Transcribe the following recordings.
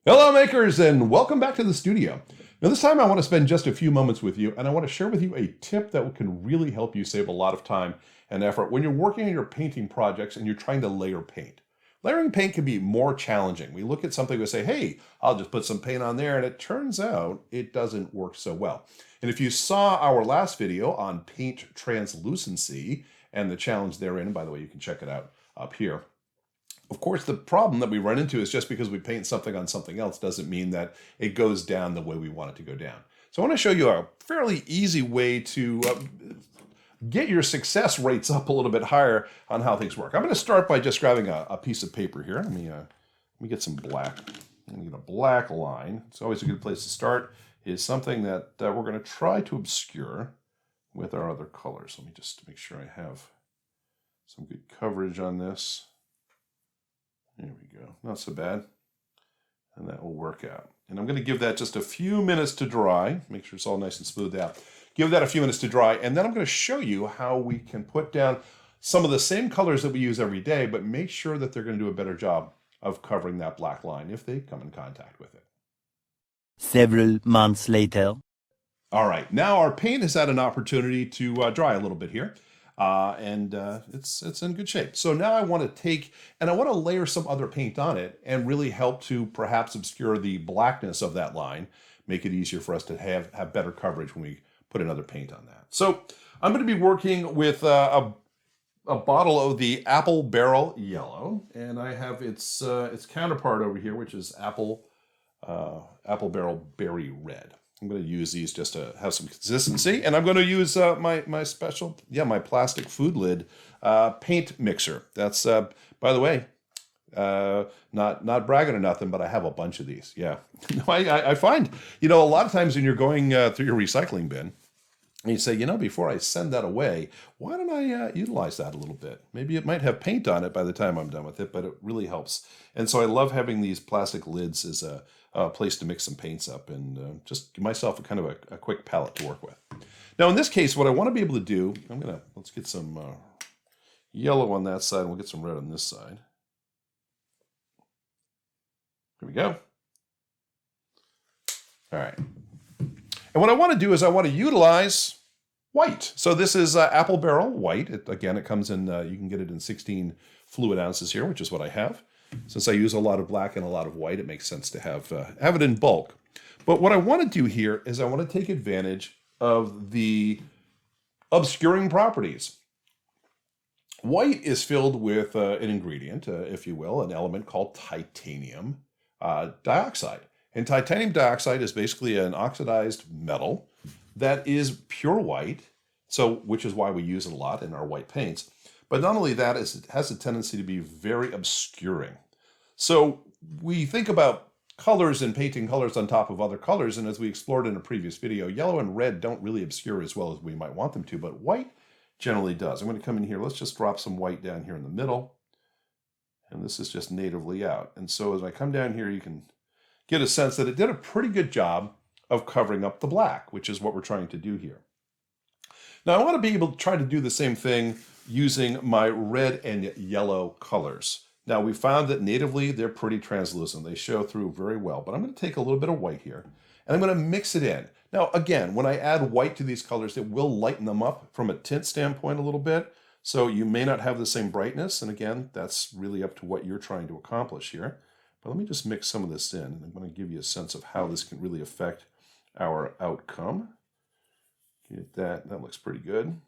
Hello makers and welcome back to the studio. Now this time I want to spend just a few moments with you and I want to share with you a tip that can really help you save a lot of time and effort when you're working on your painting projects and you're trying to layer paint. Layering paint can be more challenging. We look at something and say, hey, I'll just put some paint on there, and it turns out it doesn't work so well. And if you saw our last video on paint translucency and the challenge therein, and by the way, you can check it out up here. Of course, the problem that we run into is just because we paint something on something else doesn't mean that it goes down the way we want it to go down. So I want to show you a fairly easy way to get your success rates up a little bit higher on how things work. I'm going to start by just grabbing a piece of paper here. Let me get some black. I'm going to get a black line. It's always a good place to start. Is something that we're going to try to obscure with our other colors. Let me just make sure I have some good coverage on this. There we go. Not so bad. And that will work out. And I'm going to give that just a few minutes to dry. Make sure it's all nice and smoothed out. Give that a few minutes to dry. And then I'm going to show you how we can put down some of the same colors that we use every day, but make sure that they're going to do a better job of covering that black line if they come in contact with it. Several months later. All right. Now our paint has had an opportunity to dry a little bit here. It's in good shape. So now I want to take and I want to layer some other paint on it and really help to perhaps obscure the blackness of that line, make it easier for us to have better coverage when we put another paint on that. So I'm going to be working with a bottle of the Apple Barrel Yellow, and I have its counterpart over here, which is Apple Barrel Berry Red. I'm going to use these just to have some consistency, and I'm going to use my special, my plastic food lid paint mixer. That's, by the way, not bragging or nothing, but I have a bunch of these. Yeah, I find, a lot of times when you're going through your recycling bin, and you say, before I send that away, why don't I utilize that a little bit? Maybe it might have paint on it by the time I'm done with it, but it really helps. And so I love having these plastic lids as a place to mix some paints up and just give myself a quick palette to work with. Now in this case, what I want to be able to do, let's get some yellow on that side, and we'll get some red on this side. Here we go. All right. And what I want to do is I want to utilize white. So this is Apple Barrel White. It comes in, you can get it in 16 fluid ounces here, which is what I have. Since I use a lot of black and a lot of white, it makes sense to have it in bulk. But what I want to do here is I want to take advantage of the obscuring properties. White is filled with an ingredient, if you will, an element called titanium dioxide. And titanium dioxide is basically an oxidized metal that is pure white, which is why we use it a lot in our white paints. But not only that, it has a tendency to be very obscuring. So we think about colors and painting colors on top of other colors, and as we explored in a previous video, yellow and red don't really obscure as well as we might want them to, but white generally does. I'm going to come in here, let's just drop some white down here in the middle, and this is just natively out. And so as I come down here, you can get a sense that it did a pretty good job of covering up the black, which is what we're trying to do here. Now I want to be able to try to do the same thing using my red and yellow colors. Now we found that natively they're pretty translucent. They show through very well, but I'm going to take a little bit of white here and I'm going to mix it in. Now again, when I add white to these colors, it will lighten them up from a tint standpoint a little bit. So you may not have the same brightness. And again, that's really up to what you're trying to accomplish here. But let me just mix some of this in, and I'm going to give you a sense of how this can really affect our outcome. Get that. That looks pretty good.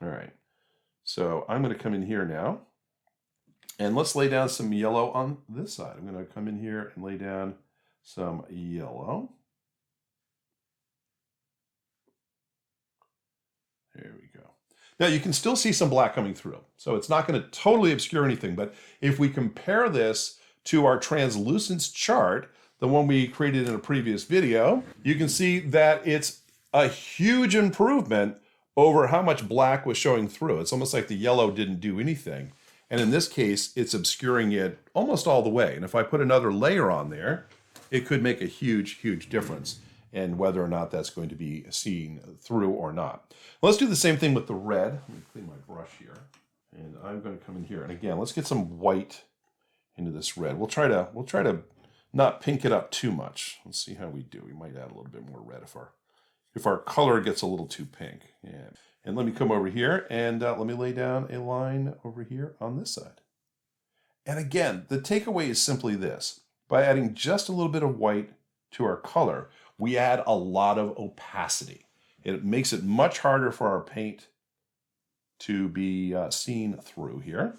All right. So I'm going to come in here now, and let's lay down some yellow on this side. I'm going to come in here and lay down some yellow. There we go. Now you can still see some black coming through. So it's not going to totally obscure anything, but if we compare this to our translucence chart, the one we created in a previous video, you can see that it's a huge improvement over how much black was showing through. It's almost like the yellow didn't do anything. And in this case, it's obscuring it almost all the way. And if I put another layer on there, it could make a huge, huge difference in whether or not that's going to be seen through or not. Well, let's do the same thing with the red. Let me clean my brush here. And I'm going to come in here. And again, let's get some white into this red. We'll try to not pink it up too much. Let's see how we do. We might add a little bit more red if our color gets a little too pink. Yeah. And let me come over here and let me lay down a line over here on this side. And again, the takeaway is simply this. By adding just a little bit of white to our color, we add a lot of opacity. It makes it much harder for our paint to be seen through here.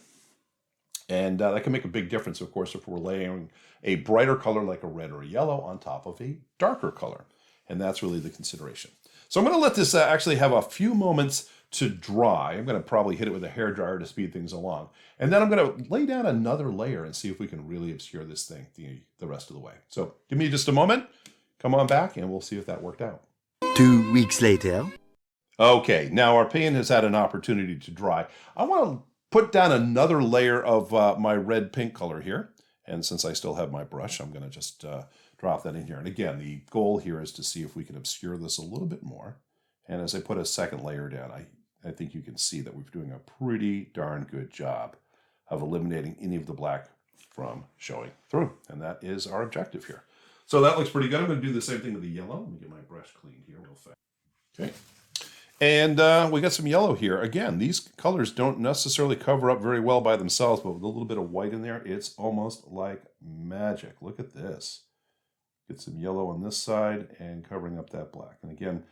And that can make a big difference, of course, if we're layering a brighter color like a red or a yellow on top of a darker color. And that's really the consideration. So I'm going to let this actually have a few moments to dry. I'm going to probably hit it with a hairdryer to speed things along. And then I'm going to lay down another layer and see if we can really obscure this thing the rest of the way. So give me just a moment. Come on back and we'll see if that worked out. 2 weeks later. Okay, now our paint has had an opportunity to dry. I want to put down another layer of my red pink color here. And since I still have my brush, I'm going to just drop that in here. And again, the goal here is to see if we can obscure this a little bit more. And as I put a second layer down, I think you can see that we're doing a pretty darn good job of eliminating any of the black from showing through. And that is our objective here. So that looks pretty good. I'm going to do the same thing with the yellow. Let me get my brush cleaned here real fast. Okay. And we got some yellow here. Again, these colors don't necessarily cover up very well by themselves, but with a little bit of white in there, it's almost like magic. Look at this. Get some yellow on this side and covering up that black. And again,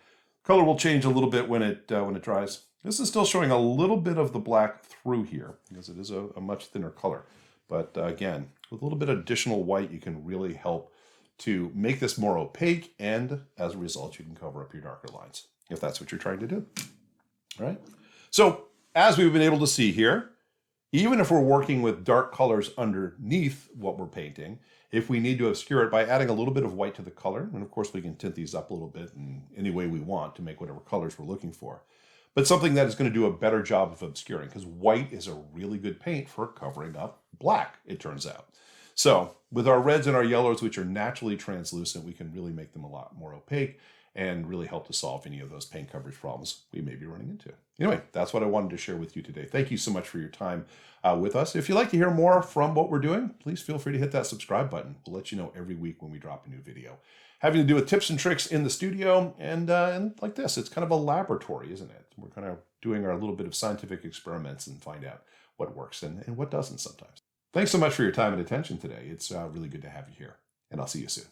color will change a little bit when it dries. This is still showing a little bit of the black through here because it is a much thinner color. But again, with a little bit of additional white, you can really help to make this more opaque, and as a result, you can cover up your darker lines if that's what you're trying to do. All right. So as we've been able to see here, even if we're working with dark colors underneath what we're painting, if we need to obscure it by adding a little bit of white to the color, and of course we can tint these up a little bit in any way we want to make whatever colors we're looking for, but something that is going to do a better job of obscuring, because white is a really good paint for covering up black, it turns out. So with our reds and our yellows, which are naturally translucent, we can really make them a lot more opaque and really help to solve any of those paint coverage problems we may be running into. Anyway, that's what I wanted to share with you today. Thank you so much for your time with us. If you'd like to hear more from what we're doing, please feel free to hit that subscribe button. We'll let you know every week when we drop a new video. Having to do with tips and tricks in the studio and like this, it's kind of a laboratory, isn't it? We're kind of doing our little bit of scientific experiments and find out what works and what doesn't sometimes. Thanks so much for your time and attention today. It's really good to have you here, and I'll see you soon.